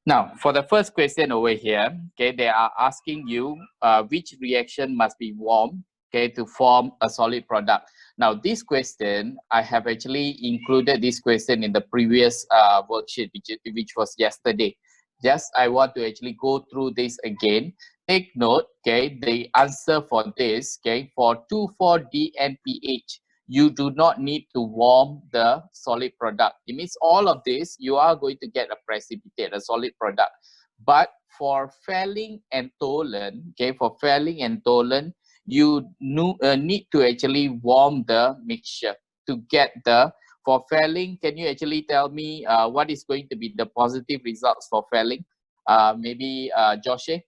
Now, for the first question over here, okay, they are asking you which reaction must be warm, okay, to form a solid product. Now, this question, I have actually included this question in the previous worksheet, which was yesterday. Just, I want to actually go through this again. Take note, okay, the answer for this, okay, for 2,4-DNPH, you do not need to warm the solid product. It means all of this, you are going to get a precipitate, a solid product. But for Phthalate and toluene, okay, for Phthalate and toluene, you need to actually warm the mixture to get the, for Phthalate, can you actually tell me what is going to be the positive results for Phthalate? Maybe Joshua?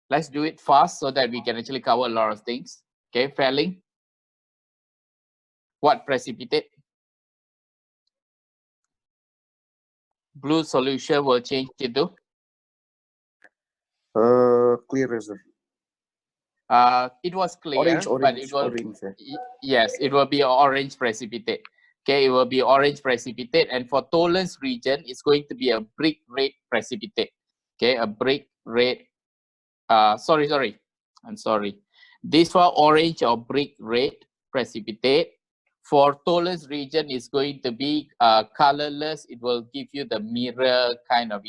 Let's do it fast so that we can actually cover a lot of things. Okay, Phthalate. What precipitate? Blue solution will change into? Clear reserve. It was clear, orange, but it will, orange. yes, it will be orange precipitate. Okay, it will be orange precipitate, and for toluene's region, it's going to be a brick red precipitate. Okay, a brick red. Sorry, I'm sorry. This for orange or brick red precipitate. For toluene's region, is going to be colorless. It will give you the mirror kind of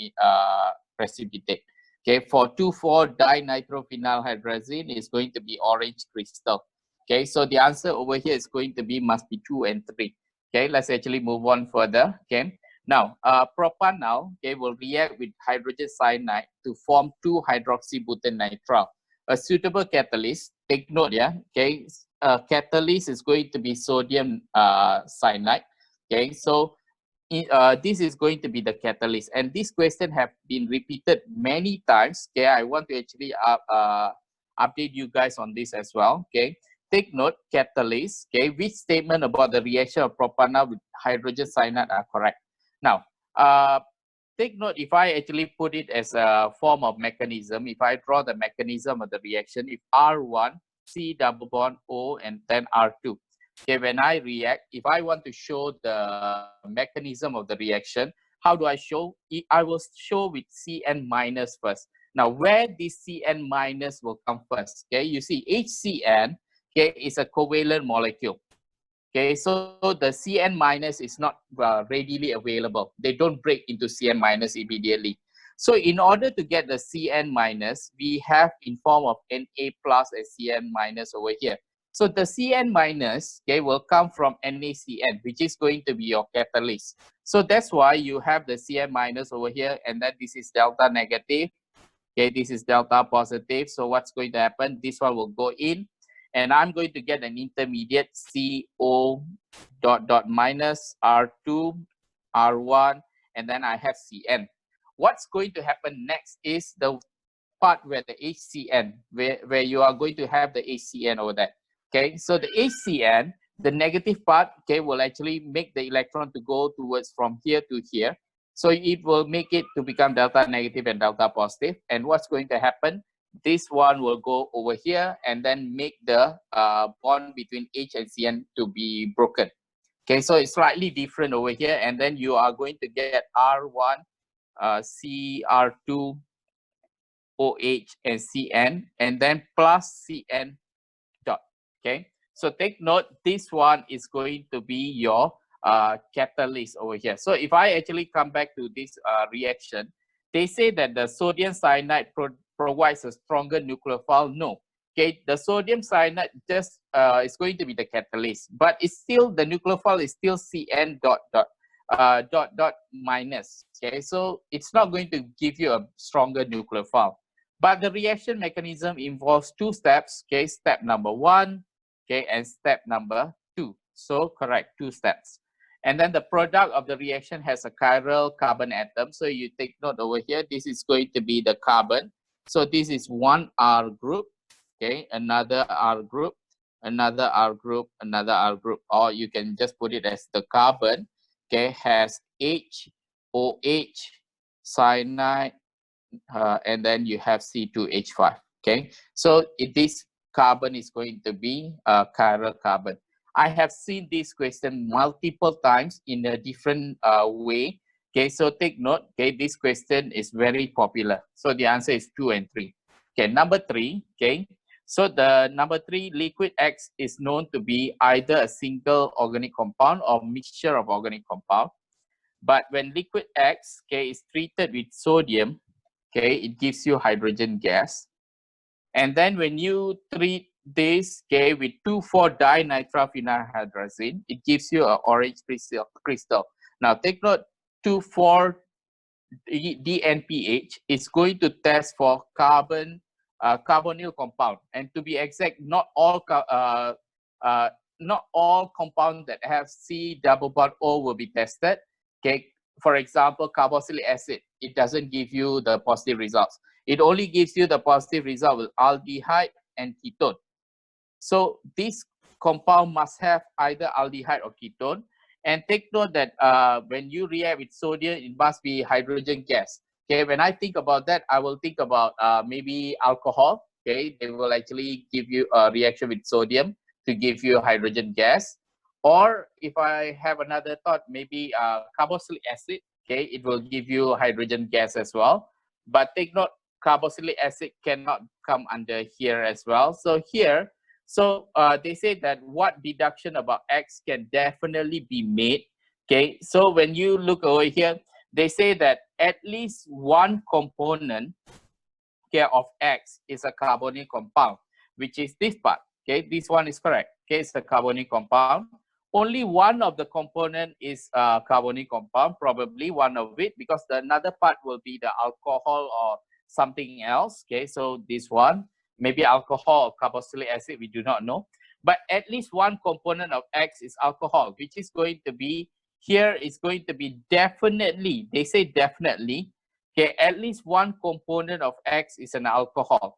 precipitate. Okay, for 2,4-dinitrophenylhydrazine is going to be orange crystal. Okay, so the answer over here is going to be must be 2 and 3. Okay, let's actually move on further. Okay, now propanol, okay, will react with hydrogen cyanide to form 2-hydroxybutannitrile. A suitable catalyst, take note, yeah, okay, catalyst is going to be sodium cyanide. Okay, so this is going to be the catalyst, and this question have been repeated many times. Okay, I want to actually update you guys on this as well. Okay, take note, catalyst. Okay, which statement about the reaction of propanol with hydrogen cyanide are correct? Now, take note, if I actually put it as a form of mechanism, if I draw the mechanism of the reaction, if R1, C double bond O, and then R2. Okay, when I react, if I want to show the mechanism of the reaction, how do I show? I will show with Cn minus first. Now, where this Cn minus will come first? Okay, you see HCN, okay, is a covalent molecule. Okay, so the Cn minus is not readily available. They don't break into Cn minus immediately. So in order to get the Cn minus, we have in form of Na plus and Cn minus over here. So the Cn minus, okay, will come from NaCN, which is going to be your catalyst. So that's why you have the Cn minus over here, and then this is delta negative. Okay, this is delta positive. So what's going to happen? This one will go in, and I'm going to get an intermediate CO dot minus R2, R1, and then I have Cn. What's going to happen next is the part where the HCN, where you are going to have the HCN over there. Okay, so the HCN, the negative part, okay, will actually make the electron to go towards from here to here. So it will make it to become delta negative and delta positive. And what's going to happen? This one will go over here and then make the bond between H and Cn to be broken. Okay, so it's slightly different over here. And then you are going to get R1, CR2, OH, and Cn, and then plus Cn dot. Okay, so take note, this one is going to be your catalyst over here. So if I actually come back to this reaction, they say that the sodium cyanide provides a stronger nucleophile. No, okay, the sodium cyanide just is going to be the catalyst, but it's still, the nucleophile is still Cn dot minus. Okay, so it's not going to give you a stronger nucleophile. But the reaction mechanism involves 2 steps. Okay, step number 1, okay, and step number 2. So correct, 2 steps. And then the product of the reaction has a chiral carbon atom. So you take note over here, this is going to be the carbon. So this is one R group, okay, another R group, another R group, another R group, or you can just put it as the carbon, okay, has H, OH, cyanide, and then you have C2H5, okay. So this carbon is going to be a chiral carbon. I have seen this question multiple times in a different way. Okay, so take note, okay, this question is very popular. So the answer is 2 and 3. Okay, number 3, okay. So the number 3, liquid X is known to be either a single organic compound or mixture of organic compound. But when liquid X, okay, is treated with sodium, okay, it gives you hydrogen gas. And then when you treat this, okay, with 2,4-dinitrophenylhydrazine, it gives you an orange crystal. Now take note, 2,4-DNPH is going to test for carbonyl compound, and to be exact, not all compounds that have C double bond O will be tested. Okay, for example, carboxylic acid, it doesn't give you the positive results. It only gives you the positive result with aldehyde and ketone. So this compound must have either aldehyde or ketone. And take note that when you react with sodium, it must be hydrogen gas. Okay, when I think about that, I will think about maybe alcohol. Okay, they will actually give you a reaction with sodium to give you hydrogen gas. Or if I have another thought, maybe carboxylic acid. Okay, it will give you hydrogen gas as well. But take note, carboxylic acid cannot come under here as well. So here, they say that what deduction about X can definitely be made. Okay, so when you look over here, they say that at least one component, okay, of X is a carbonyl compound, which is this part. Okay, this one is correct. Okay, it's a carbonyl compound. Only one of the component is a carbonyl compound, probably one of it, because the another part will be the alcohol or something else. Okay, so this one, maybe alcohol or carboxylic acid, we do not know. But at least one component of X is alcohol, which is going to be, here is going to be definitely, they say definitely, okay, at least one component of X is an alcohol.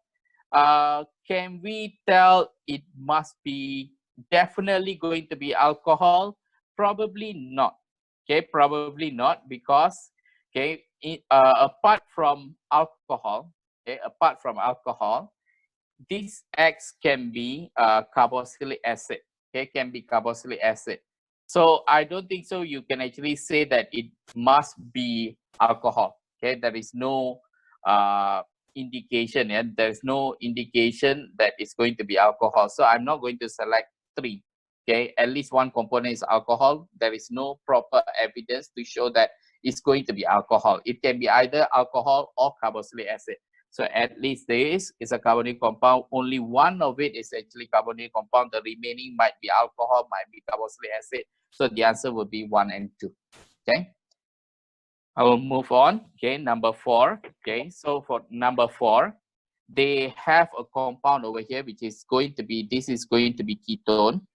Can we tell it must be definitely going to be alcohol? Probably not. Okay, probably not, because okay, apart from alcohol, this X can be carboxylic acid. Okay, can be carboxylic acid. So I don't think so. You can actually say that it must be alcohol. Okay, there is no indication, and there's no indication that it's going to be alcohol. So I'm not going to select 3. Okay, at least one component is alcohol. There is no proper evidence to show that it's going to be alcohol. It can be either alcohol or carboxylic acid. So at least this is a carbonyl compound. Only one of it is actually carbonyl compound. The remaining might be alcohol, might be carboxylic acid. So the answer will be 1 and 2. Okay. I will move on. Okay, number 4. Okay, so for number 4, they have a compound over here, which is going to be, this is going to be ketone.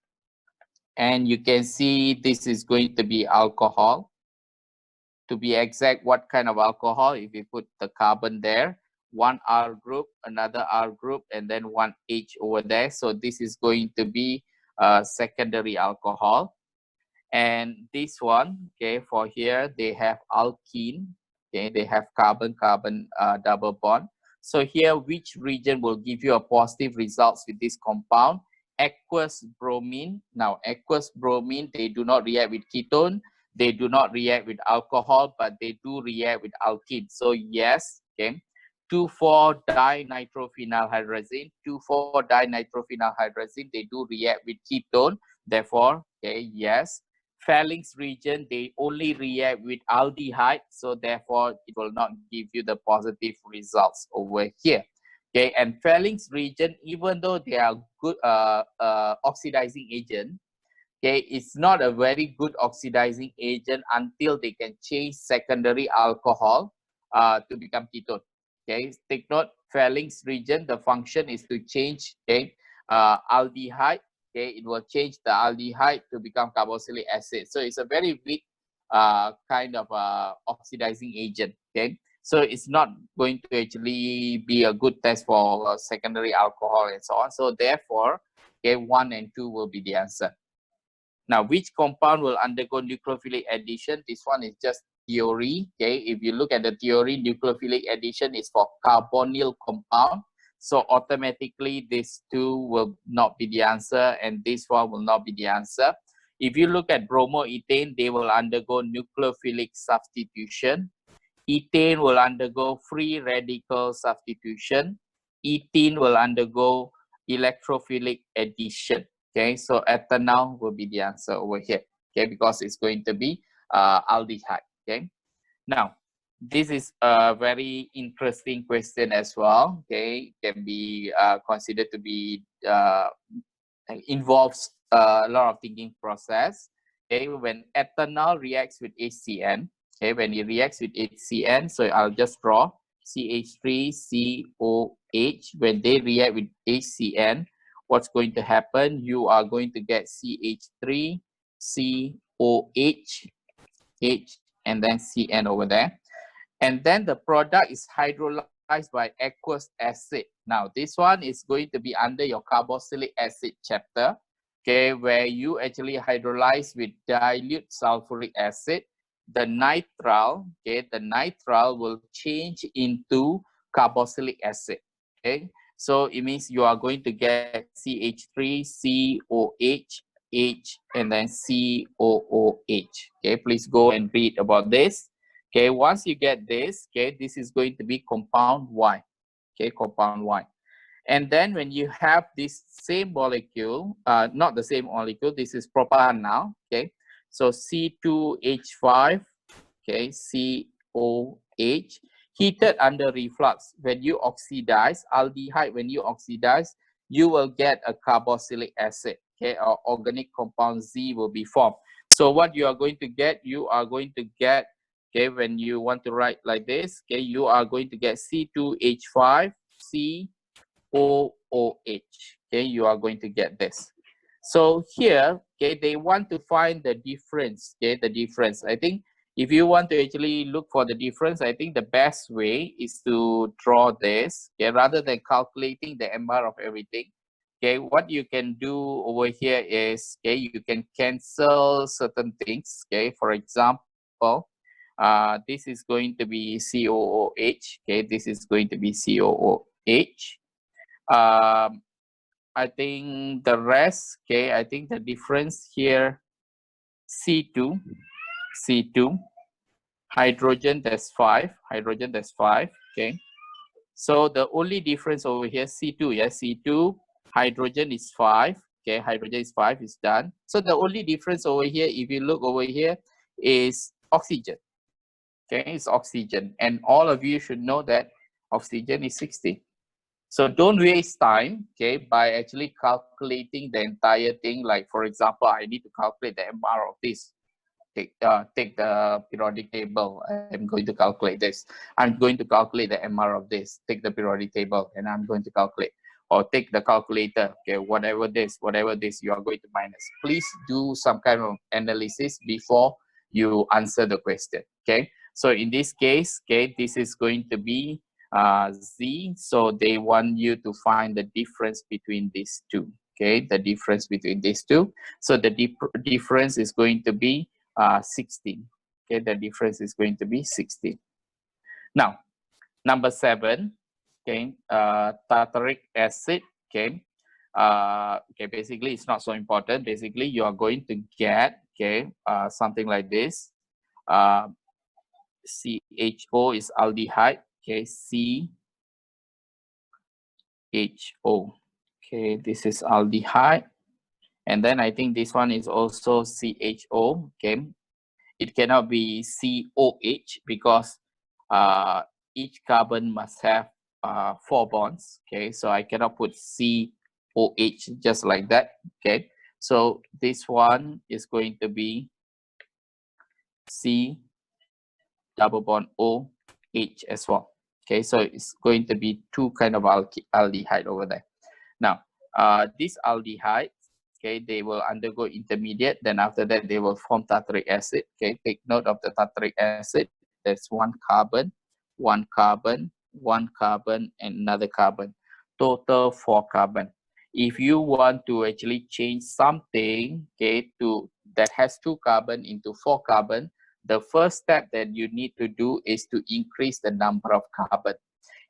And you can see this is going to be alcohol. To be exact, what kind of alcohol? If you put the carbon there, one R group, another R group, and then one H over there. So this is going to be secondary alcohol. And this one, okay, for here, they have alkene. Okay, they have carbon-carbon double bond. So here, which region will give you a positive results with this compound? Aqueous bromine. Now, aqueous bromine, they do not react with ketone. They do not react with alcohol, but they do react with alkene. So yes, okay. 2,4-dinitrophenylhydrazine, 2,4-dinitrophenylhydrazine, they do react with ketone. Therefore, okay, yes. Phalanx region, they only react with aldehyde, so therefore it will not give you the positive results over here. Okay, and phalanx region, even though they are good oxidizing agent, okay, it's not a very good oxidizing agent until they can change secondary alcohol to become ketone. Okay, take note, phalanx region, the function is to change, okay, aldehyde. Okay, it will change the aldehyde to become carboxylic acid. So it's a very weak kind of oxidizing agent. Okay, so it's not going to actually be a good test for secondary alcohol and so on. So therefore, okay, 1 and 2 will be the answer. Now, which compound will undergo nucleophilic addition? This one is just theory. Okay, if you look at the theory, nucleophilic addition is for carbonyl compound. So automatically, these two will not be the answer, and this one will not be the answer. If you look at bromoethane, they will undergo nucleophilic substitution. Ethane will undergo free radical substitution. Ethene will undergo electrophilic addition. Okay, so ethanol will be the answer over here. Okay, because it's going to be aldehyde. Okay, now this is a very interesting question as well. Okay, can be considered to be involves a lot of thinking process. Okay, when ethanol reacts with HCN, okay, when it reacts with HCN, so I'll just draw CH3COH. When they react with HCN, what's going to happen? You are going to get CH3COH, H, and then CN over there. And then the product is hydrolyzed by aqueous acid. Now, this one is going to be under your carboxylic acid chapter, okay, where you actually hydrolyze with dilute sulfuric acid. The nitrile, okay, the nitrile will change into carboxylic acid, okay. So it means you are going to get CH3COH, H, and then COOH. Okay, please go and read about this. Okay, once you get this, okay, this is going to be compound Y. Okay, compound Y. And then when you have this same molecule, not the same molecule, this is propan now. Okay, so C2H5, okay, COH, heated under reflux. When you oxidize, aldehyde, when you oxidize, you will get a carboxylic acid. Okay, or organic compound Z will be formed. So what you are going to get, you are going to get, okay, when you want to write like this, okay, you are going to get C2H5, COOH. Okay, you are going to get this. So here, okay, they want to find the difference. Okay, the difference. I think if you want to actually look for the difference, I think the best way is to draw this. Okay, rather than calculating the MR of everything. Okay, what you can do over here is, okay, you can cancel certain things. Okay, for example, this is going to be COOH. Okay, this is going to be COOH. I think the rest, okay, I think the difference here, C2, hydrogen, that's 5, hydrogen, that's 5, okay. So the only difference over here, C2, yes, C2, hydrogen is 5, okay, hydrogen is 5, is done. So the only difference over here, if you look over here, is oxygen, okay, it's oxygen. And all of you should know that oxygen is 60. So don't waste time, okay, by actually calculating the entire thing. Like, for example, I need to calculate the MR of this. Take the periodic table. I'm going to calculate this. I'm going to calculate the MR of this. Take the periodic table, and I'm going to calculate. Or take the calculator, okay, whatever this, you are going to minus. Please do some kind of analysis before you answer the question, okay? So in this case, okay, this is going to be Z, so they want you to find the difference between these two, okay, the difference between these two. So the difference is going to be 16, okay, the difference is going to be 16. Now, number 7, okay, tartaric acid, okay, okay, basically it's not so important. Basically, you are going to get, okay, something like this. CHO is aldehyde, okay, CHO, okay, this is aldehyde, and then I think this one is also CHO, okay. It cannot be COH because each carbon must have 4 bonds, okay, so I cannot put COH just like that, okay. So this one is going to be C double bond OH as well. Okay, so it's going to be 2 kind of aldehyde over there. Now, this aldehyde, okay, they will undergo intermediate. Then after that, they will form tartaric acid. Okay, take note of the tartaric acid. There's 1 carbon, 1 carbon, 1 carbon, and another carbon. Total 4 carbon. If you want to actually change something, okay, that has 2 carbon into 4 carbon, the first step that you need to do is to increase the number of carbon.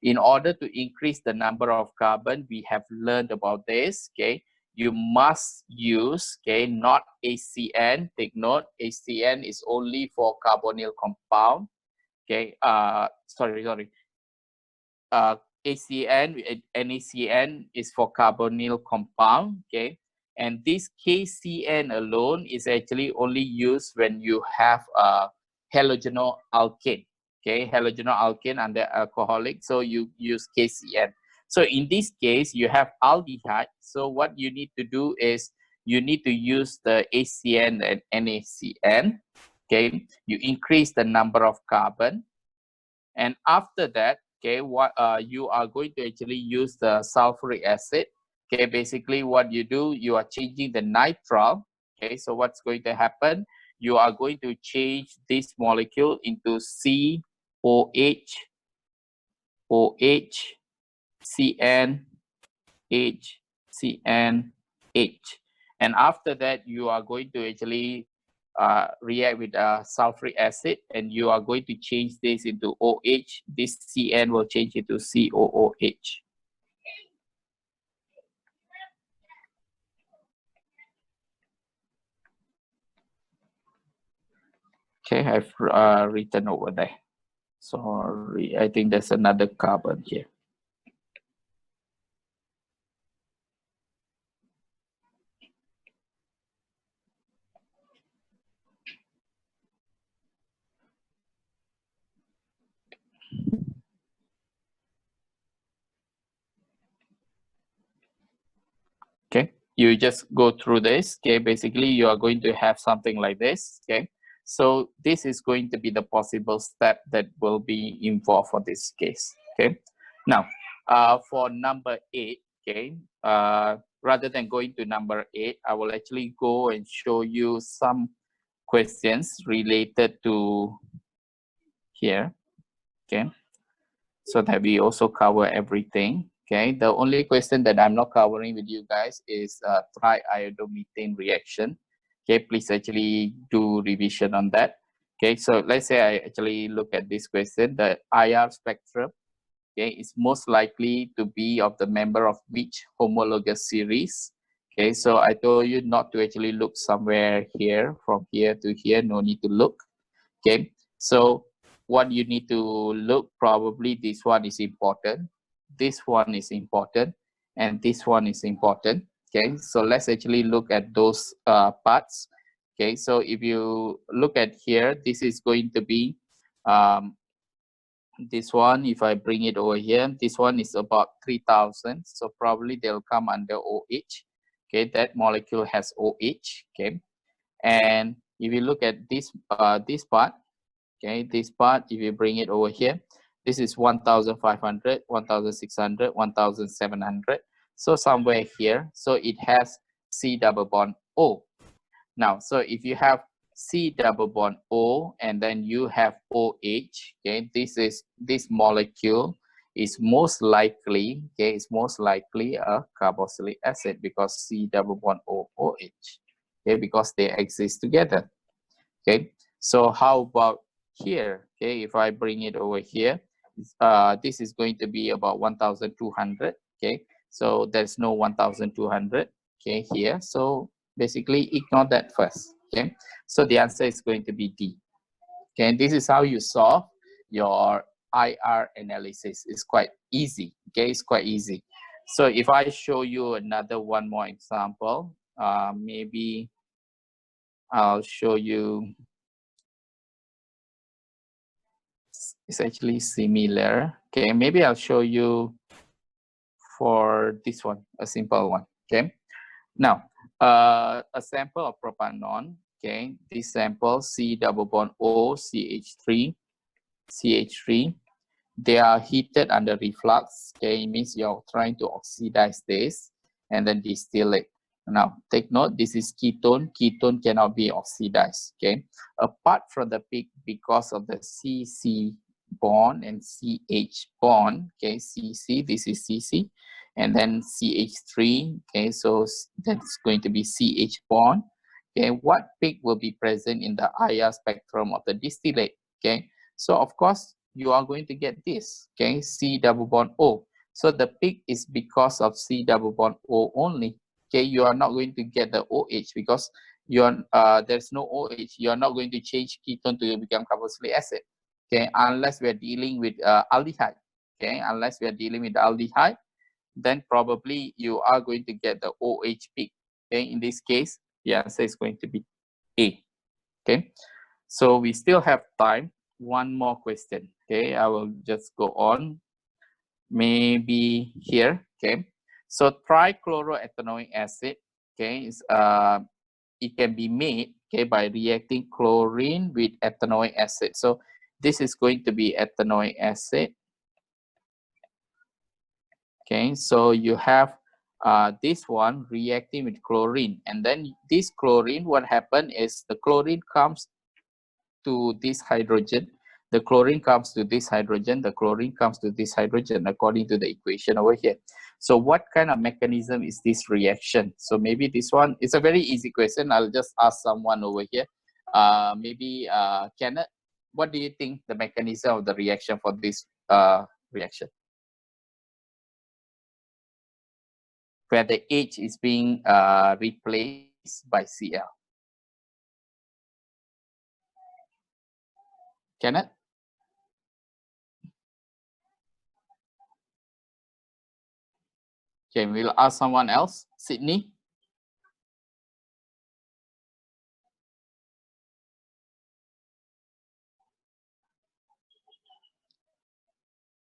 In order to increase the number of carbon, we have learned about this, okay? you must use, okay, not HCN. Take note, HCN is only for carbonyl compound. Okay, sorry. HCN, NaCN is for carbonyl compound, okay? And this KCN alone is actually only used when you have a halogenal alkane, okay? Halogenal alkane under alcoholic, so you use KCN. So in this case, you have aldehyde. So what you need to do is you need to use the HCN and NaCN, okay? You increase the number of carbon. And after that, okay, what you are going to actually use the sulfuric acid. Okay, basically what you do, you are changing the nitrile. Okay, so what's going to happen? You are going to change this molecule into COH, OH, CN, H, CN, H. And after that, you are going to actually react with sulfuric acid, and you are going to change this into OH. This CN will change into COOH. Okay, I've written over there. Sorry, I think there's another carbon here. Okay, you just go through this. Okay, basically you are going to have something like this. Okay, so this is going to be the possible step that will be involved for this case. Okay, now for number 8, okay, rather than going to number 8, I will actually go and show you some questions related to here. Okay, so that we also cover everything. Okay, the only question that I'm not covering with you guys is triiodomethane reaction. Okay, please actually do revision on that. Okay, so let's say I actually look at this question. The IR spectrum, okay, is most likely to be of the member of which homologous series? Okay, so I told you not to actually look somewhere here, from here to here, no need to look. Okay, so what you need to look, probably this one is important, this one is important, and this one is important. Okay, so let's actually look at those parts. Okay, so if you look at here, this is going to be this one. If I bring it over here, this one is about 3000, so probably they'll come under OH. Okay, that molecule has OH. Okay, and if you look at this this part, okay, this part, if you bring it over here, this is 1500, 1600, 1700, so somewhere here, so it has C double bond O. Now, so if you have C double bond O and then you have OH, okay, this molecule is most likely, okay, it's most likely a carboxylic acid, because C double bond O, OH, okay, because they exist together. Okay, so how about here? Okay, if I bring it over here, this is going to be about 1200. Okay, so there's no 1200, okay, here, so basically ignore that first. Okay, so the answer is going to be D. Okay, and this is how you solve your IR analysis. It's quite easy. Okay, it's quite easy. So if I show you one more example, maybe I'll show you. It's actually similar. Okay, maybe I'll show you for this one, a simple one. Okay, now a sample of propanol. Okay, this sample C double bond O CH3 CH3. They are heated under reflux. Okay, it means you're trying to oxidize this and then distill it. Now, take note, this is ketone. Ketone cannot be oxidized. Okay, apart from the peak, because of the CC bond and CH bond. Okay, CC, this is CC, and then CH3. Okay, so that's going to be CH bond. Okay, what peak will be present in the IR spectrum of the distillate? Okay, so of course you are going to get this. Okay, C double bond O. So the peak is because of C double bond O only. okay, you are not going to get the OH because there's no OH. You are not going to change ketone to become carboxylic acid, okay, unless we are dealing with aldehyde, okay, unless we are dealing with aldehyde, then probably you are going to get the OH peak, okay. In this case, the answer is going to be A, okay. So we still have time. One more question, okay. I will just go on. Maybe here, okay. So trichloroethanoic acid, okay, is it can be made, okay, by reacting chlorine with ethanoic acid. So this is going to be ethanoic acid, okay. So you have this one reacting with chlorine, and then this chlorine, what happened is the chlorine comes to this hydrogen, the chlorine comes to this hydrogen, the chlorine comes to this hydrogen, according to the equation over here. So what kind of mechanism is this reaction? So maybe this one is a very easy question. I'll just ask someone over here. Maybe Kenneth, what do you think the mechanism of the reaction for this reaction? Where the H is being replaced by Cl. Kenneth? Okay, we'll ask someone else. Sydney?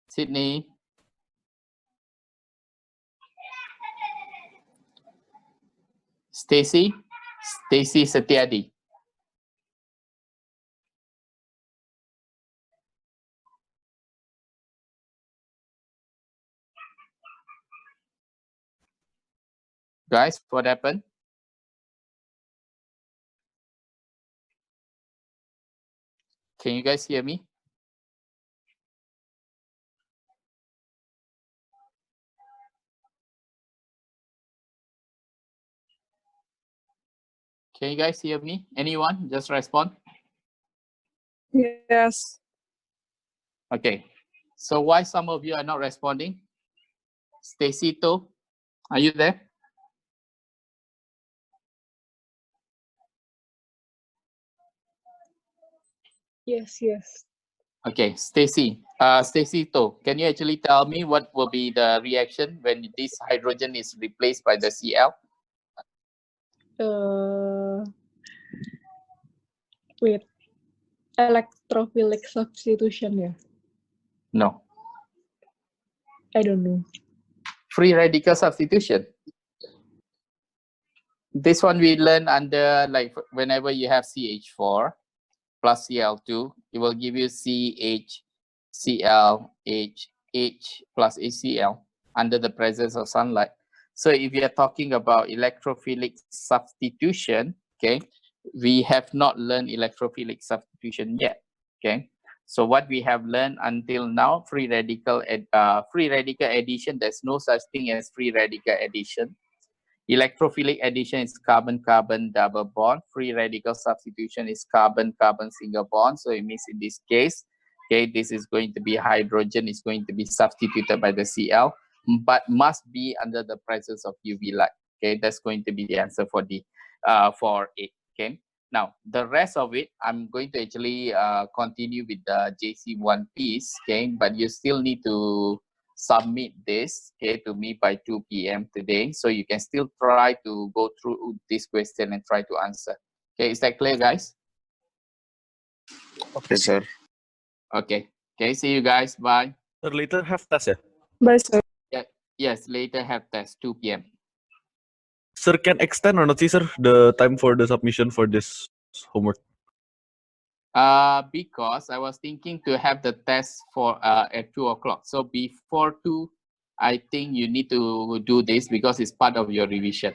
Sydney? Stacy Setiadi. Guys, what happened? Can you guys hear me? Can you guys hear me? Anyone? Just respond. Yes. Okay. So why some of you are not responding? Stacy To, are you there? Yes, yes. Okay, Stacy. Stacy To, can you actually tell me what will be the reaction when this hydrogen is replaced by the Cl? Wait. Electrophilic substitution, yeah? No. I don't know. Free radical substitution. This one we learn under, like, whenever you have CH4 plus Cl2, it will give you CH, Cl, H plus HCl under the presence of sunlight. So if you are talking about electrophilic substitution, okay, we have not learned electrophilic substitution yet, okay. So what we have learned until now, free radical addition, there's no such thing as free radical addition. Electrophilic addition is carbon-carbon double bond. Free radical substitution is carbon-carbon single bond. So it means in this case, okay, this is going to be hydrogen is going to be substituted by the Cl, but must be under the presence of UV light. Okay, that's going to be the answer for the for it. Okay. Now the rest of it, I'm going to actually continue with the JC1 piece. Okay, but you still need to submit this, okay, to me by 2 p.m. today. So you can still try to go through this question and try to answer. Okay, is that clear, guys? Okay, sir. Okay. Okay, see you guys. Bye. Sir, later have test, yeah? Bye, sir. Yeah. Yes, later have test 2 p.m. Sir, can extend or not, sir, the time for the submission for this homework? Because I was thinking to have the test for at 2 o'clock. So before 2, I think you need to do this because it's part of your revision.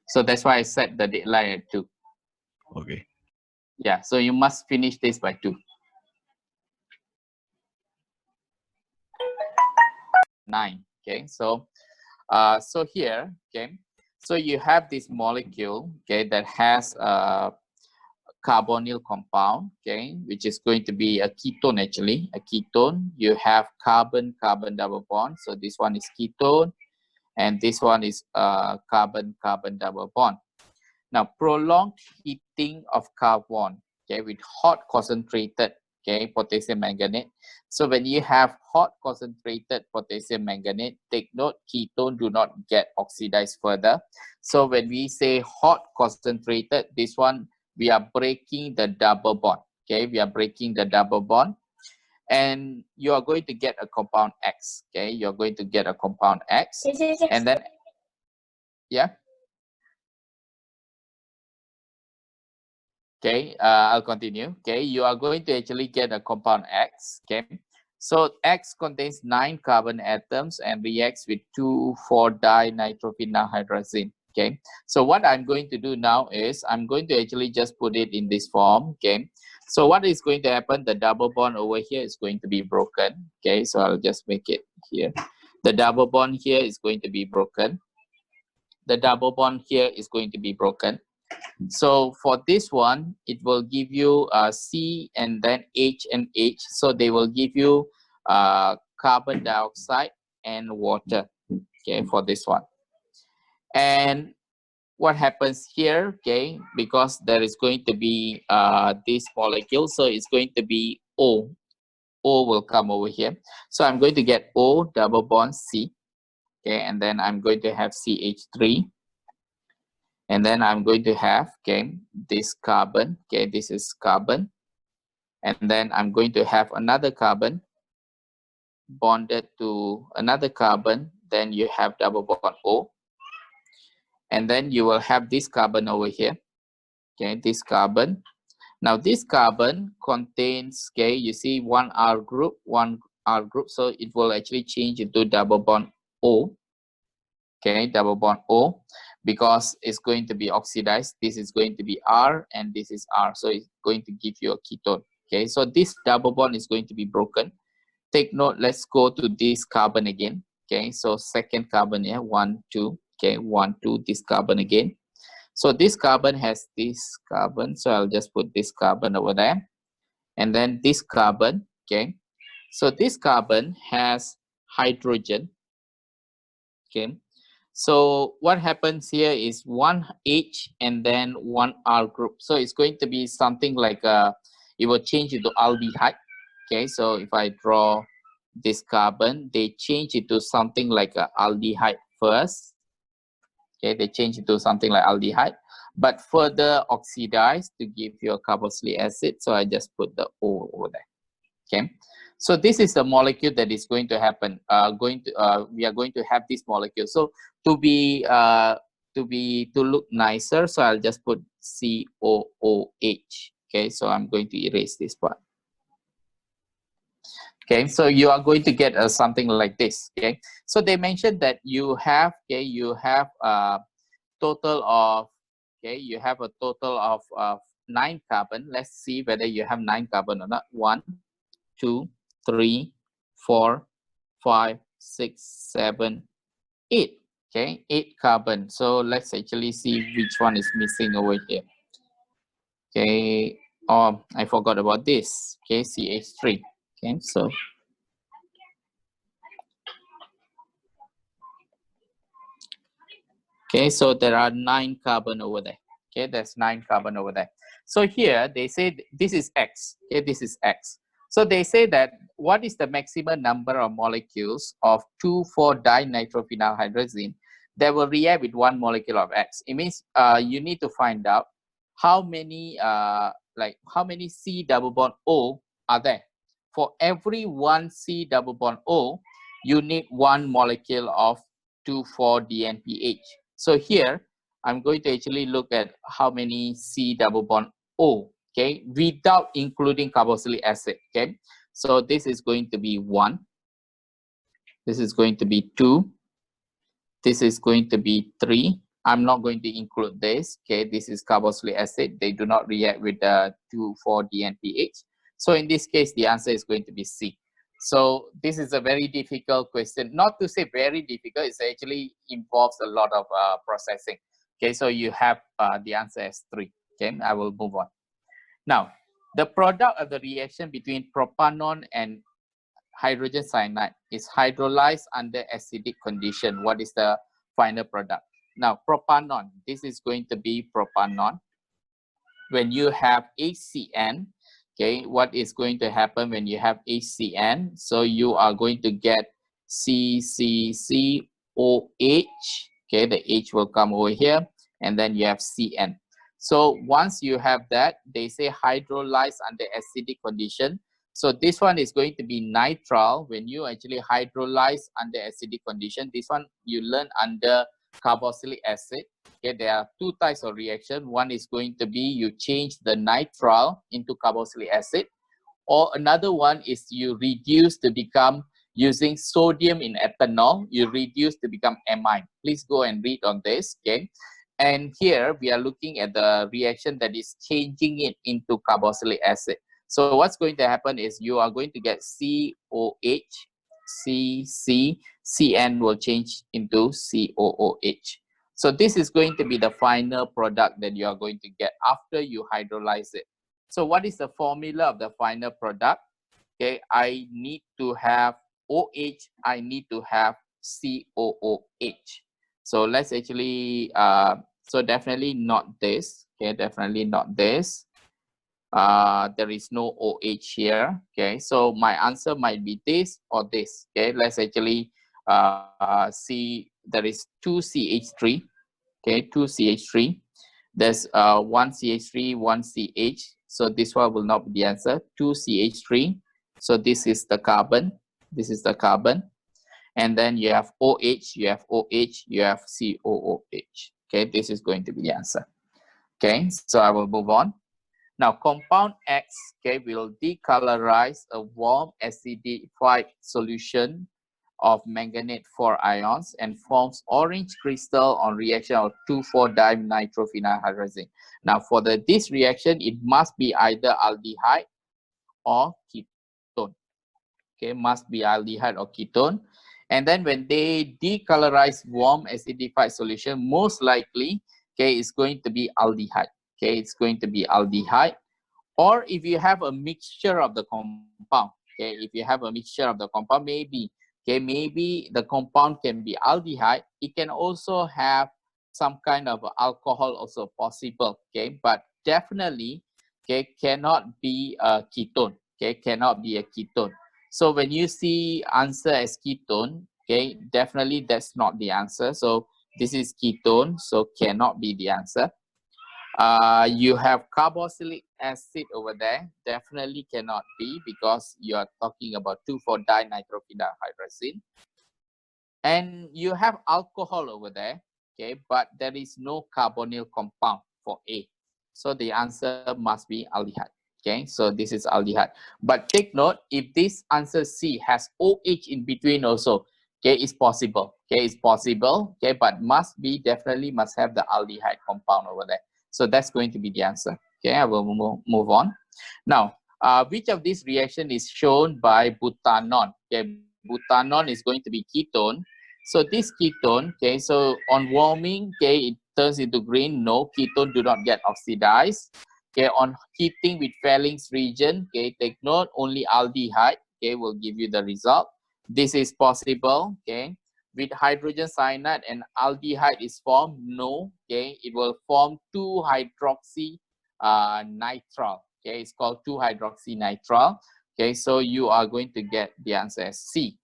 So that's why I set the deadline at 2. Okay. Yeah, so you must finish this by 2. 9. Okay, so so here, okay, so you have this molecule, okay, that has a carbonyl compound, okay, which is going to be a ketone. Actually, a ketone, you have carbon-carbon double bond, so this one is ketone, and this one is carbon-carbon double bond. Now, prolonged heating of carbon, okay, with hot concentrated, okay, potassium manganate. So when you have hot concentrated potassium manganate, take note, ketone do not get oxidized further. So when we say hot concentrated, this one, we are breaking the double bond, okay, we are breaking the double bond. And you are going to get a compound X, okay, you're going to get a compound X, and then, yeah. Okay, I'll continue. Okay, you are going to actually get a compound X. Okay, so X contains 9 carbon atoms and reacts with 2,4-dinitrophenylhydrazine. Okay, so what I'm going to do now is I'm going to actually just put it in this form. Okay, so what is going to happen? The double bond over here is going to be broken. Okay, so I'll just make it here. The double bond here is going to be broken. The double bond here is going to be broken. So for this one, it will give you C and then H and H. So they will give you carbon dioxide and water, okay, for this one. And what happens here, okay, because there is going to be this molecule, so it's going to be O. O will come over here. So I'm going to get O double bond C, okay, and then I'm going to have CH3. And then I'm going to have, okay, this carbon, okay, this is carbon. And then I'm going to have another carbon bonded to another carbon. Then you have double bond O. And then you will have this carbon over here, okay, this carbon. Now this carbon contains, okay, you see one R group, so it will actually change into double bond O. Okay, double bond O, because it's going to be oxidized. This is going to be R and this is R, so it's going to give you a ketone. Okay, so this double bond is going to be broken. Take note, let's go to this carbon again. Okay, so second carbon here, 1, 2, okay, 1, 2, this carbon again. So this carbon has this carbon, so I'll just put this carbon over there. And then this carbon, okay, so this carbon has hydrogen, okay. So what happens here is one H and then one R group. So it's going to be something like it will change into aldehyde. Okay, so if I draw this carbon, they change it to something like a aldehyde first. Okay, they change it to something like aldehyde, but further oxidized to give you a carboxylic acid. So I just put the O over there. Okay. So this is the molecule that is going to happen. We are going to have this molecule. So to look nicer, so I'll just put COOH. Okay, so I'm going to erase this part. Okay, so you are going to get something like this. Okay, so they mentioned that you have a total of you have a total of 9 carbon. Let's see whether you have 9 carbon or not. 1, 2, 3, 4, 5, 6, 7, 8. Okay, 8 carbon. So let's actually see which one is missing over here. Okay, I forgot about this. Okay, CH3. Okay, so so there are 9 carbon over there. Okay, there's 9 carbon over there. So here they say this is X. Okay, this is X. So they say that what is the maximum number of molecules of 2,4-dinitrophenylhydrazine that will react with 1 molecule of X? It means you need to find out how many how many C double bond O are there. For every 1 C double bond O, you need 1 molecule of 2,4-DNPH. So here I'm going to actually look at how many C double bond O, okay, without including carboxylic acid. Okay, so this is going to be 1, this is going to be 2, this is going to be 3. I'm not going to include this. Okay, this is carboxylic acid. They do not react with the 2,4-DNPH. So in this case, the answer is going to be C. So this is a very difficult question. Not to say very difficult, it actually involves a lot of processing. Okay, so you have the answer as 3. Okay, I will move on. Now, the product of the reaction between propanol and hydrogen cyanide is hydrolyzed under acidic condition, what is the final product? Now, propanol, this is going to be propanol. When you have HCN, okay, what is going to happen when you have HCN? So you are going to get CCCOH, okay, the H will come over here, and then you have CN. So once you have that, they say hydrolyzed under acidic condition. So this one is going to be nitrile. When you actually hydrolyze under acidic condition, this one you learn under carboxylic acid. Okay, there are two types of reaction. One is going to be you change the nitrile into carboxylic acid, or another one is you reduce to become using sodium in ethanol, you reduce to become amine. Please go and read on this, okay? And here we are looking at the reaction that is changing it into carboxylic acid. So what's going to happen is you are going to get COH, CN will change into COOH. So this is going to be the final product that you are going to get after you hydrolyze it. So what is the formula of the final product? Okay, I need to have OH, I need to have COOH. So let's actually, so definitely not this, okay, definitely not this. There is no OH here, okay, so my answer might be this or this, okay. Let's actually see, there is 2 CH3, okay, 2 CH3, there's 1 CH3, 1 CH, so this one will not be the answer. 2 CH3, so this is the carbon, this is the carbon, and then you have OH, you have OH, you have COOH, okay, this is going to be the answer. Okay, so I will move on. Now, compound X, okay, will decolorize a warm acidified solution of manganate 4 ions and forms orange crystal on reaction of 2,4-dinitrophenylhydrazine. Now, for this reaction, it must be either aldehyde or ketone. Okay, must be aldehyde or ketone. And then when they decolorize warm acidified solution, most likely, okay, it's going to be aldehyde. Okay, it's going to be aldehyde. Or if you have a mixture of the compound, okay, if you have a mixture of the compound, maybe, okay, maybe the compound can be aldehyde. It can also have some kind of alcohol also possible, okay, but definitely, okay, cannot be a ketone, okay, cannot be a ketone. So when you see answer as ketone, okay, definitely that's not the answer. So this is ketone, so cannot be the answer. You have carboxylic acid over there, definitely cannot be because you are talking about 2,4-dinitrophenylhydrazine. And you have alcohol over there, okay, but there is no carbonyl compound for A. So the answer must be aldehyde, okay, so this is aldehyde. But take note, if this answer C has OH in between also, okay, it's possible, okay, it's possible, okay, but must be, definitely must have the aldehyde compound over there. So that's going to be the answer. Okay, I will move on. Now, which of these reaction is shown by butanol? Okay, butanol is going to be ketone. So this ketone, okay, so on warming, okay, it turns into green. No, ketone do not get oxidized. Okay, on heating with Fehling's region, okay, take note, only aldehyde, okay, will give you the result. This is possible, okay. With hydrogen cyanide and aldehyde is formed, no, okay, it will form 2-hydroxy nitrile, okay, it's called 2-hydroxy nitrile, okay, so you are going to get the answer as C.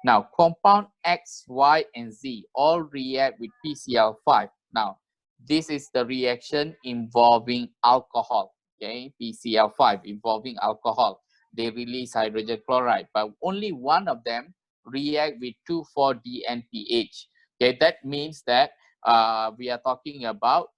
Now, compound X, Y, and Z all react with PCl5. Now, this is the reaction involving alcohol, okay, PCl5 involving alcohol. They release hydrogen chloride, but only one of them react with 2,4-DNPH. Okay, that means that we are talking about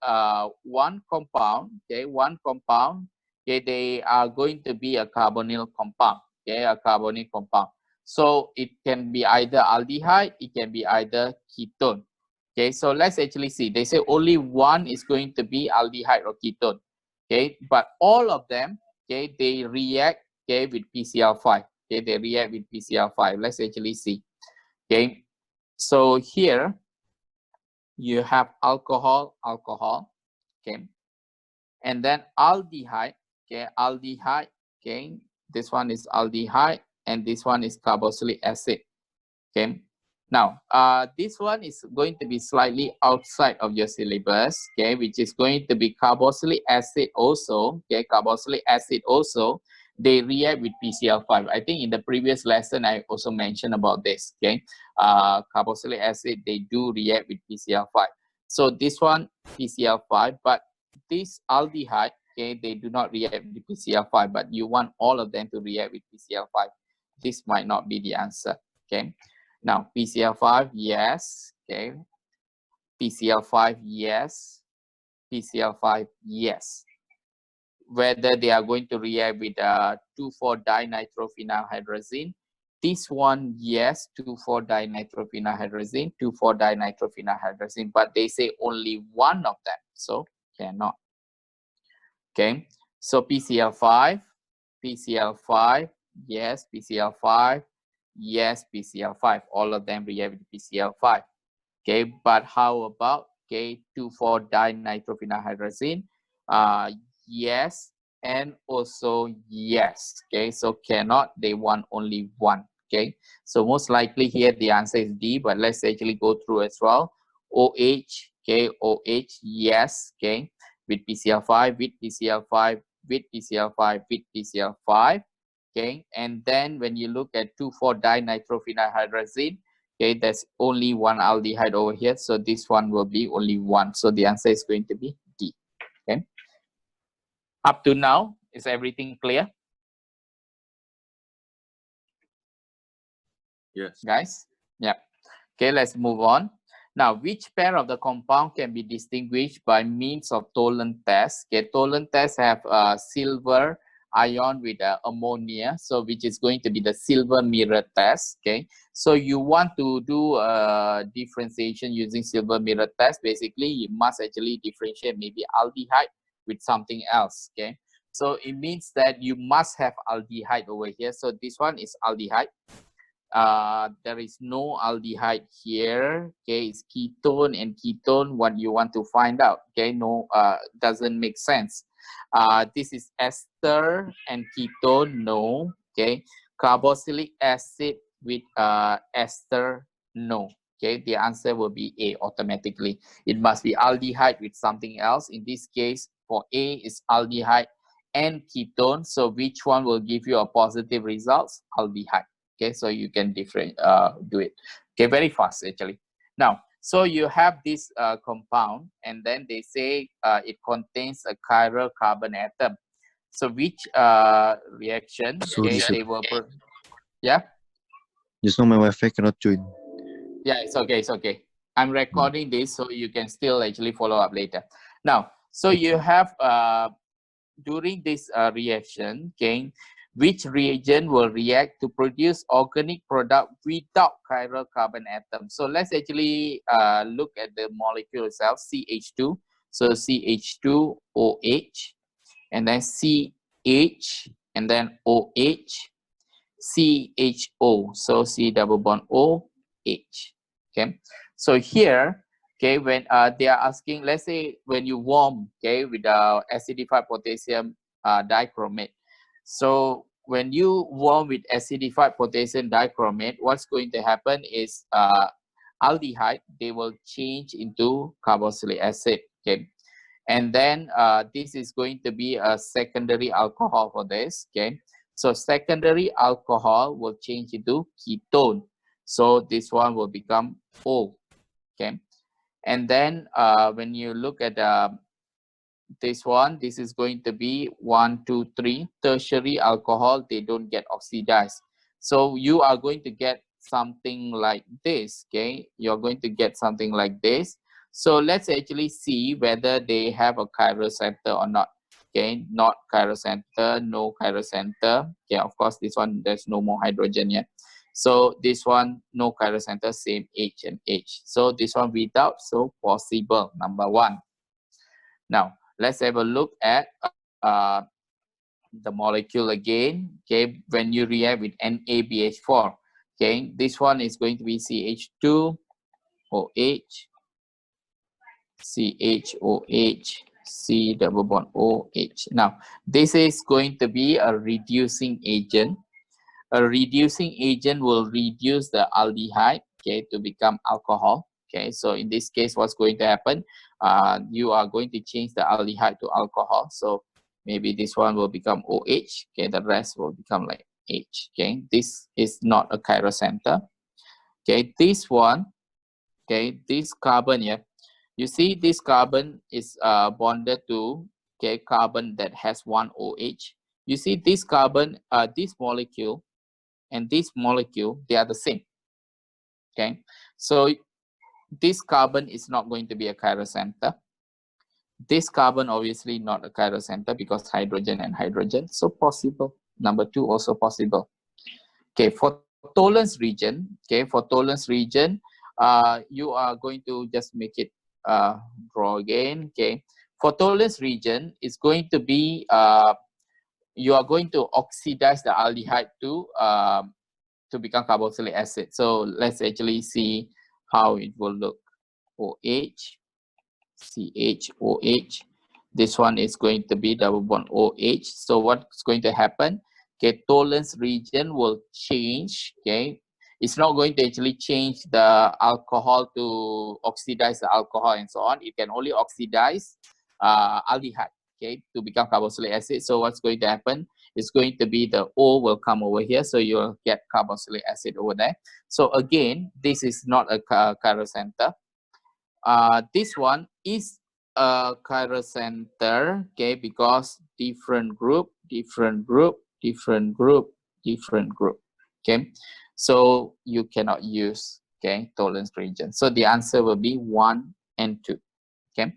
one compound, okay, one compound, okay, they are going to be a carbonyl compound, okay, a carbonyl compound. So it can be either aldehyde, it can be either ketone. Okay, so let's actually see. They say only one is going to be aldehyde or ketone. Okay, but all of them, okay, they react, okay, with PCl5. Okay, they react with PCl5. Let's actually see. Okay, so here you have alcohol, okay, and then aldehyde, okay, aldehyde, okay, this one is aldehyde, and this one is carboxylic acid. Okay. Now, this one is going to be slightly outside of your syllabus, okay, which is going to be carboxylic acid also, okay, carboxylic acid also, they react with PCl5. I think in the previous lesson, I also mentioned about this, okay. Carboxylic acid, they do react with PCl5. So this one, PCl5, but this aldehyde, okay, they do not react with PCl5, but you want all of them to react with PCl5. This might not be the answer, okay. Now, PCl5, yes, okay. PCl5, yes. PCl5, yes. Whether they are going to react with 2,4-dinitrophenylhydrazine, this one, yes, 2,4-dinitrophenylhydrazine, 2,4-dinitrophenylhydrazine, but they say only one of them, so cannot. Okay, so PCl5, PCl5, yes, PCl5, yes, PCl5, all of them react with PCl5. Okay, but how about, okay, 2,4-dinitrophenylhydrazine? Yes, and also yes. Okay, so cannot, they want only one. Okay, so most likely here the answer is D, but let's actually go through as well. OH, okay, OH, yes, okay, with PCl5, with PCl5, with PCl5, with PCl5. Okay, and then when you look at 2,4-dinitrophenylhydrazine, okay, there's only one aldehyde over here, so this one will be only one. So the answer is going to be D. Okay. Up to now, is everything clear? Yes. Guys? Yeah. Okay, let's move on. Now, which pair of the compound can be distinguished by means of Tollens test? Okay, Tollens test have silver ion with ammonia, so which is going to be the silver mirror test. Okay, so you want to do a differentiation using silver mirror test. Basically, you must actually differentiate maybe aldehyde with something else. Okay, so it means that you must have aldehyde over here. So this one is aldehyde. There is no aldehyde here. Okay, it's ketone and ketone, what you want to find out. Okay, no, doesn't make sense. This is ester and ketone, no. Okay, carboxylic acid with ester, no. Okay, the answer will be A automatically. It must be aldehyde with something else. In this case, for A is aldehyde and ketone. So which one will give you a positive results? Aldehyde. Okay, so you can do it. Okay, very fast actually. Now, so you have this compound, and then they say it contains a chiral carbon atom. So which reaction? Sorry, Okay, sir. they will. Yeah. Just now my Wi-Fi cannot join. Yeah, it's okay. It's okay. I'm recording this, so you can still actually follow up later. Now, so you have during this reaction, okay, which reagent will react to produce organic product without chiral carbon atom? So let's actually look at the molecule itself, CH2. So CH2OH, and then CH, and then OH, CHO. So C double bond OH. Okay. So here, okay, when they are asking, let's say when you warm, okay, with acidified potassium dichromate. So when you warm with acidified potassium dichromate, what's going to happen is aldehyde, they will change into carboxylic acid. Okay, and then this is going to be a secondary alcohol for this. Okay, so secondary alcohol will change into ketone. So this one will become O. Okay, and then when you look at this one, this is going to be 1, 2, 3 tertiary alcohol. They don't get oxidized. So you are going to get something like this. Okay, you're going to get something like this. So let's actually see whether they have a chiral center or not. Okay, not chiral center, no chiral center. Okay, of course this one there's no more hydrogen yet. So this one no chiral center, same H and H. So this one without, so possible, number 1. Now let's have a look at the molecule again. Okay, when you react with NaBH4, okay, this one is going to be CH2OH, CHOH, C double bond OH. Now, this is going to be a reducing agent. A reducing agent will reduce the aldehyde, okay, to become alcohol. Okay, so in this case, what's going to happen? You are going to change the aldehyde to alcohol. So maybe this one will become OH. Okay, the rest will become like H. Okay, this is not a chiral center. Okay, this one, okay, this carbon here, you see this carbon is bonded to, okay, carbon that has one OH. You see this carbon, this molecule and this molecule, they are the same. Okay, so this carbon is not going to be a chiral center. This carbon obviously not a chiral center because hydrogen and hydrogen, so possible. Number 2 also possible. Okay, for tolerance region, okay, for tolerance region, you are going to just make it draw again. Okay, for tolerance region, it's going to be you are going to oxidize the aldehyde to become carboxylic acid. So let's actually see how it will look. OH, CH, OH. This one is going to be double bond OH. So what's going to happen? Okay, tolerance region will change. Okay, it's not going to actually change the alcohol to oxidize the alcohol and so on. It can only oxidize aldehyde, okay, to become carboxylic acid. So what's going to happen? It's going to be the O will come over here, so you'll get carboxylic acid over there. So again, this is not a chiral center. This one is a chiral center, okay, because different group, different group, different group, different group, okay. So you cannot use, okay, tolerance region. So the answer will be 1 and 2, okay.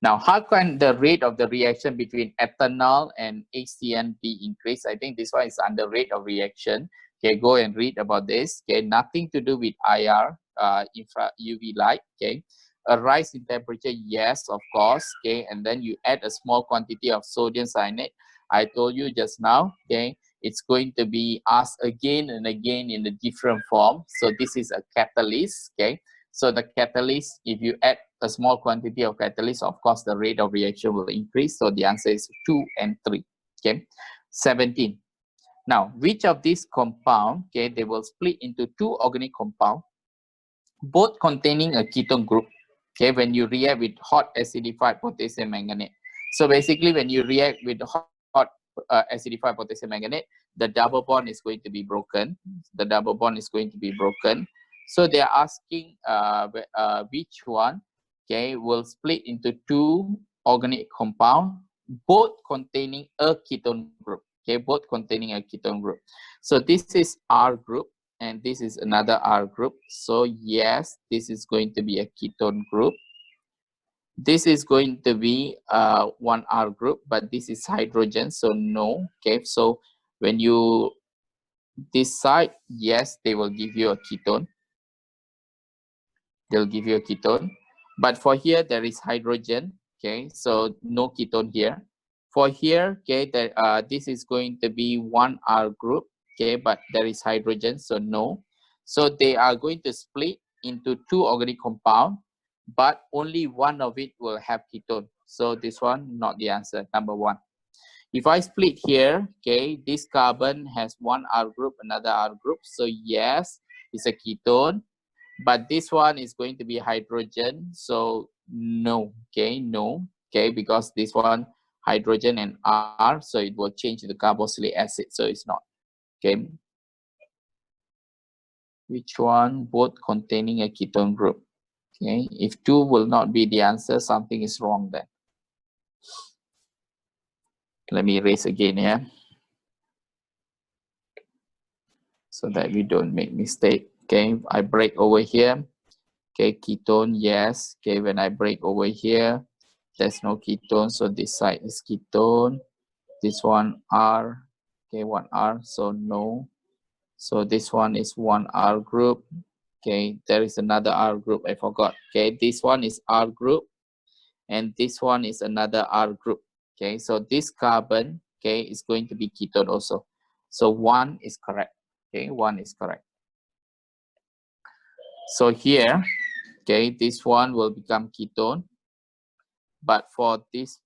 Now, how can the rate of the reaction between ethanol and HCN be increased? I think this one is under rate of reaction. Okay, go and read about this. Okay, nothing to do with IR, infra UV light. Okay, a rise in temperature, yes, of course. Okay, and then you add a small quantity of sodium cyanide. I told you just now. Okay, it's going to be asked again and again in a different form. So this is a catalyst. Okay, so the catalyst, if you add a small quantity of catalyst, of course, the rate of reaction will increase. So the answer is 2 and 3. Okay, 17. Now, which of these compound, okay, they will split into 2 organic compound, both containing a ketone group, okay, when you react with hot acidified potassium manganate. So basically, when you react with hot acidified potassium manganate, the double bond is going to be broken. The double bond is going to be broken. So they are asking which one, okay, will split into 2 organic compound, both containing a ketone group. Okay, both containing a ketone group. So this is R group and this is another R group. So yes, this is going to be a ketone group. This is going to be one R group, but this is hydrogen, so no. Okay, so when you decide yes, they will give you a ketone. They'll give you a ketone. But for here, there is hydrogen. Okay, so no ketone here. For here, okay, this is going to be one R group. Okay, but there is hydrogen, so no. So they are going to split into 2 organic compound, but only one of it will have ketone. So this one, not the answer, number 1. If I split here, okay, this carbon has one R group, another R group. So yes, it's a ketone. But this one is going to be hydrogen. So no, okay, no, okay, because this one, hydrogen and R, so it will change the carboxylic acid. So it's not, okay. Which one? Both containing a ketone group. Okay, if 2 will not be the answer, something is wrong then. Let me erase again here, so that we don't make mistake. Okay, I break over here. Okay, ketone, yes. Okay, when I break over here, there's no ketone, so this side is ketone. This one R, okay, 1 R, so no. So this one is 1 R group. Okay, there is another R group, I forgot. Okay, this one is R group, and this one is another R group. Okay, so this carbon, okay, is going to be ketone also. So 1 is correct. Okay, 1 is correct. So here, okay, this one will become ketone. But for this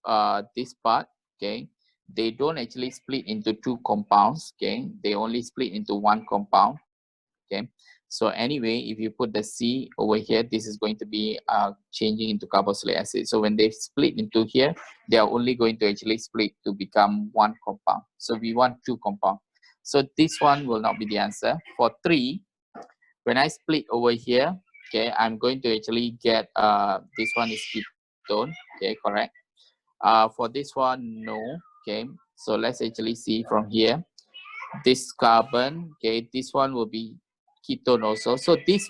this part, okay, they don't actually split into two compounds, okay? They only split into one compound, okay? So anyway, if you put the C over here, this is going to be changing into carboxylic acid. So when they split into here, they are only going to actually split to become one compound. So we want two compounds. So this one will not be the answer. For 3, when I split over here, okay, I'm going to actually get, this one is ketone, okay, correct. For this one, no, okay. So let's actually see from here. This carbon, okay, this one will be ketone also. So this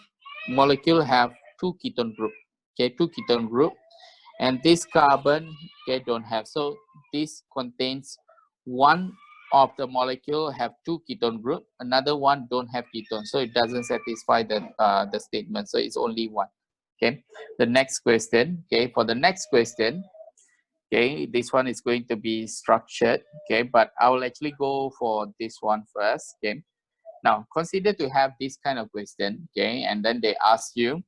molecule have 2 ketone group, okay, 2 ketone group, and this carbon, okay, don't have. So this contains one of the molecule have 2 ketone group, another one don't have ketone, so it doesn't satisfy the statement. So it's only one. Okay, the next question. Okay, for the next question, okay, this one is going to be structured. Okay, but I will actually go for this one first. Okay, now consider to have this kind of question. Okay, and then they ask you,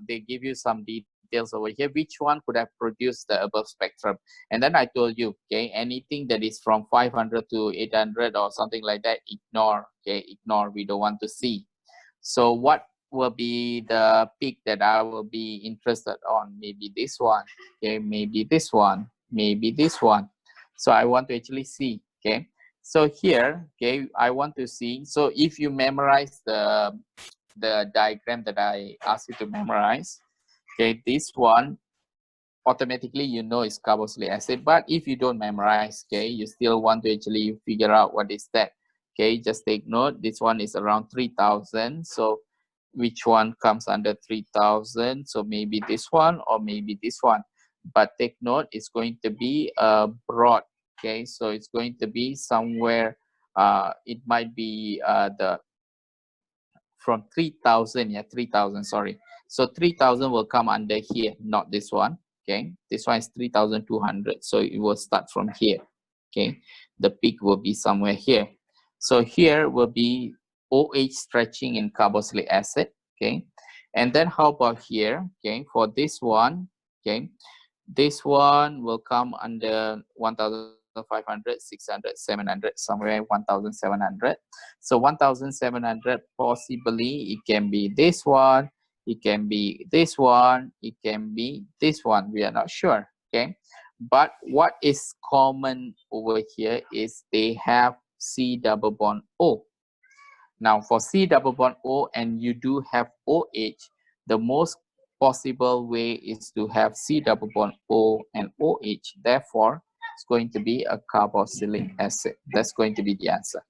they give you some details over here, which one could have produced the above spectrum. And then I told you, okay, anything that is from 500 to 800 or something like that, ignore. Okay, ignore, we don't want to see. So what will be the peak that I will be interested on? Maybe this one, okay, maybe this one, maybe this one. So I want to actually see. Okay, so here, okay, I want to see. So if you memorize the diagram that I asked you to memorize, okay, this one automatically you know it's carboxylic acid. But if you don't memorize, okay, you still want to actually figure out what is that. Okay, just take note, this one is around 3000. So which one comes under 3000? So maybe this one or maybe this one. But take note, it's going to be broad. Okay, so it's going to be somewhere, it might be the from 3000, yeah, 3000, sorry. So 3000 will come under here, not this one. Okay, this one is 3200, so it will start from here. Okay, the peak will be somewhere here. So here will be OH stretching in carboxylic acid. Okay, and then how about here? Okay, for this one, okay, this one will come under 1500, 600, 700, somewhere 1700. So 1700, possibly it can be this one, it can be this one, it can be this one, we are not sure. Okay, but what is common over here is they have C double bond O. Now for C double bond O and you do have OH, the most possible way is to have C double bond O and OH. Therefore, it's going to be a carboxylic acid. That's going to be the answer.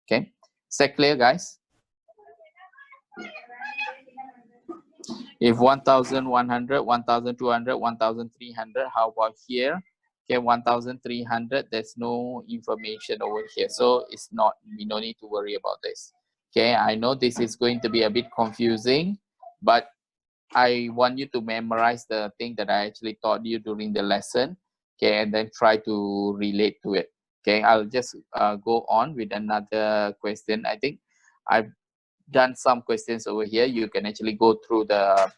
Okay, is that clear, guys? If 1100, 1200, 1300, how about here? Okay, 1300, there's no information over here. So it's not, we don't need to worry about this. Okay, I know this is going to be a bit confusing, but I want you to memorize the thing that I actually taught you during the lesson. Okay, and then try to relate to it. Okay, I'll just go on with another question. I think I've done some questions over here. You can actually go through the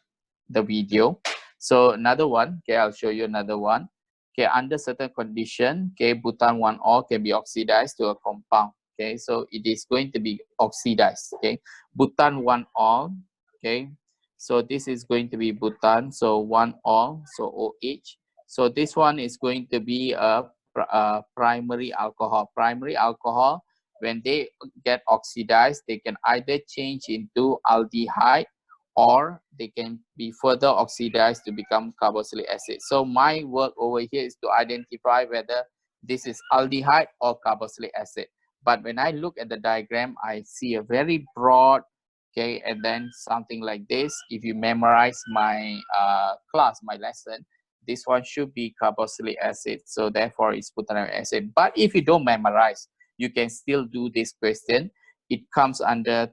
video. So another one, okay, I'll show you another one. Okay, under certain condition, okay, butan 1-ol can be oxidized to a compound. Okay, so it is going to be oxidized. Okay, butan 1-ol. Okay, so this is going to be butan. So 1-ol, so OH. So this one is going to be a primary alcohol. Primary alcohol, when they get oxidized, they can either change into aldehyde or they can be further oxidized to become carboxylic acid. So my work over here is to identify whether this is aldehyde or carboxylic acid. But when I look at the diagram, I see a very broad, okay, and then something like this. If you memorize my class, my lesson, this one should be carboxylic acid. So therefore it's butanoic acid. But if you don't memorize, you can still do this question. It comes under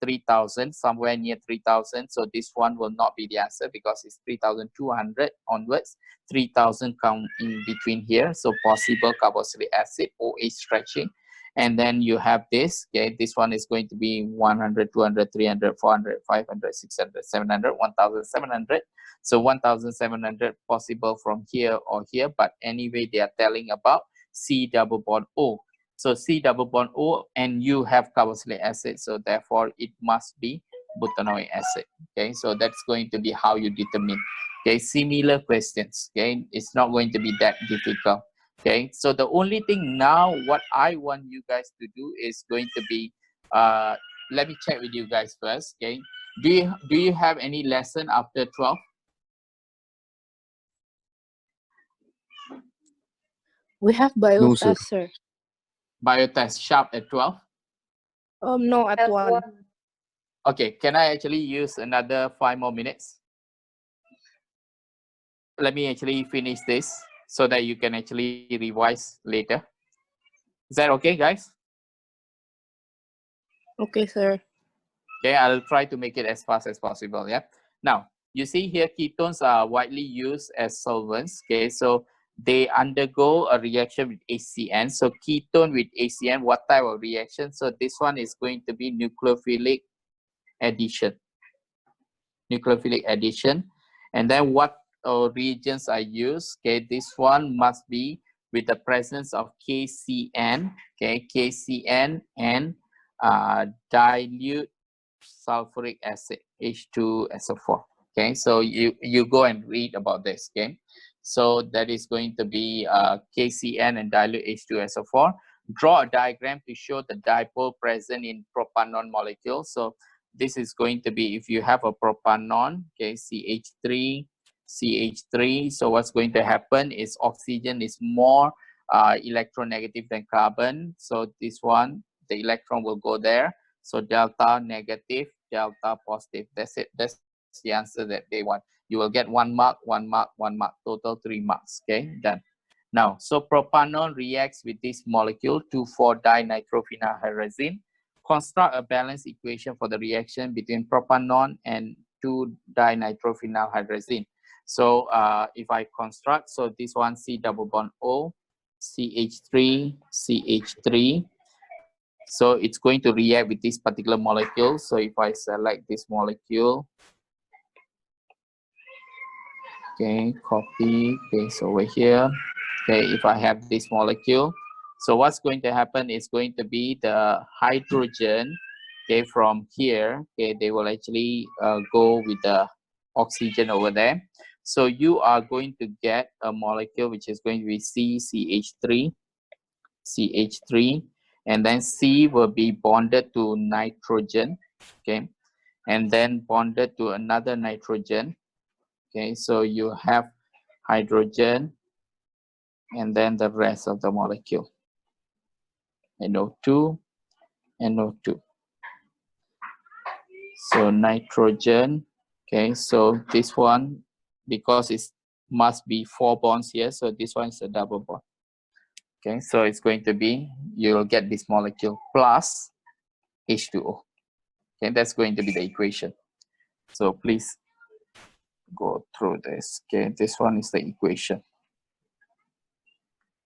3000, somewhere near 3000. So this one will not be the answer because it's 3200 onwards. 3000 come in between here. So possible carboxylic acid, OH stretching. And then you have this, okay, this one is going to be 100, 200, 300, 400, 500, 600, 700, 1700. So 1700 possible from here or here, but anyway, they are telling about C double bond O. So C double bond O, and you have carboxylic acid, so therefore it must be butanoic acid. Okay, so that's going to be how you determine. Okay, similar questions. Okay, it's not going to be that difficult. Okay, so the only thing now what I want you guys to do is going to be, let me check with you guys first. Okay, do you have any lesson after 12? We have No, sir. biotest, sir. Biotest sharp at 12? No, at 1. Okay, can I actually use another 5 more minutes? Let me actually finish this so that you can actually revise later. Is that okay, guys? Okay, sir. Okay, I'll try to make it as fast as possible. Yeah. Now, you see here, ketones are widely used as solvents. Okay, so they undergo a reaction with HCN. So ketone with HCN, what type of reaction? So this one is going to be nucleophilic addition. Nucleophilic addition. And then what reagents are used? Okay, this one must be with the presence of KCN. Okay, KCN and dilute sulfuric acid, H2SO4. Okay, so you go and read about this. Okay, so that is going to be KCN and dilute H2SO4. Draw a diagram to show the dipole present in propanol molecule. So this is going to be, if you have a propanol, okay, CH3, CH3. So what's going to happen is oxygen is more electronegative than carbon. So this one, the electron will go there. So delta negative, delta positive. That's it. That's the answer that they want. You will get 1 mark, 1 mark, 1 mark, total 3 marks. Okay, done. Now, so propanol reacts with this molecule 2,4-dinitrophenylhydrazine. Construct a balanced equation for the reaction between propanol and 2-dinitrophenylhydrazine. So if I construct, so this one C double bond O, CH3, CH3. So it's going to react with this particular molecule. So if I select this molecule, okay, copy, paste over here. Okay, if I have this molecule, so what's going to happen is going to be the hydrogen, okay, from here, okay, they will actually go with the oxygen over there. So you are going to get a molecule which is going to be CH3, CH3, and then C will be bonded to nitrogen, okay, and then bonded to another nitrogen, okay, so you have hydrogen, and then the rest of the molecule, NO2, NO2. So nitrogen, okay, so this one, because it must be 4 bonds here, so this one is a double bond. Okay, so it's going to be, you'll get this molecule plus H2O. Okay, that's going to be the equation. So please go through this. Okay, this one is the equation.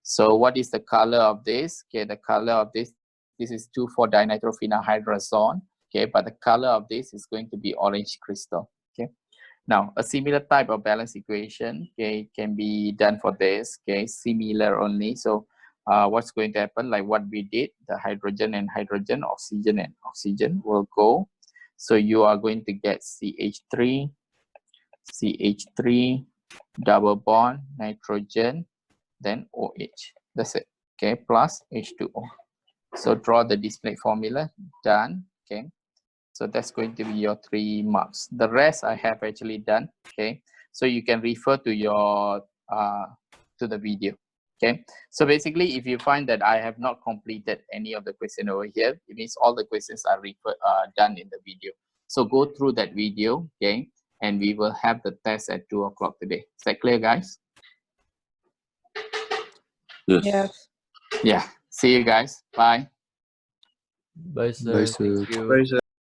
So what is the color of this? Okay, the color of this is 2,4-dinitrophenylhydrazone. Okay, but the color of this is going to be orange crystal. Okay, now a similar type of balance equation, okay, can be done for this. Okay, similar only. So what's going to happen, like what we did, the hydrogen and hydrogen, oxygen and oxygen will go. So you are going to get CH3, CH3, double bond, nitrogen, then OH. That's it. Okay, plus H2O. So draw the display formula. Done. Okay, so that's going to be your 3 marks. The rest I have actually done. Okay, so you can refer to your to the video. Okay, so basically, if you find that I have not completed any of the question over here, it means all the questions are done in the video. So go through that video. Okay, and we will have the test at 2 o'clock today. Is that clear, guys? Yes. Yes. Yeah. See you guys. Bye. Bye, sir. Bye, sir. Thank you. Bye, sir.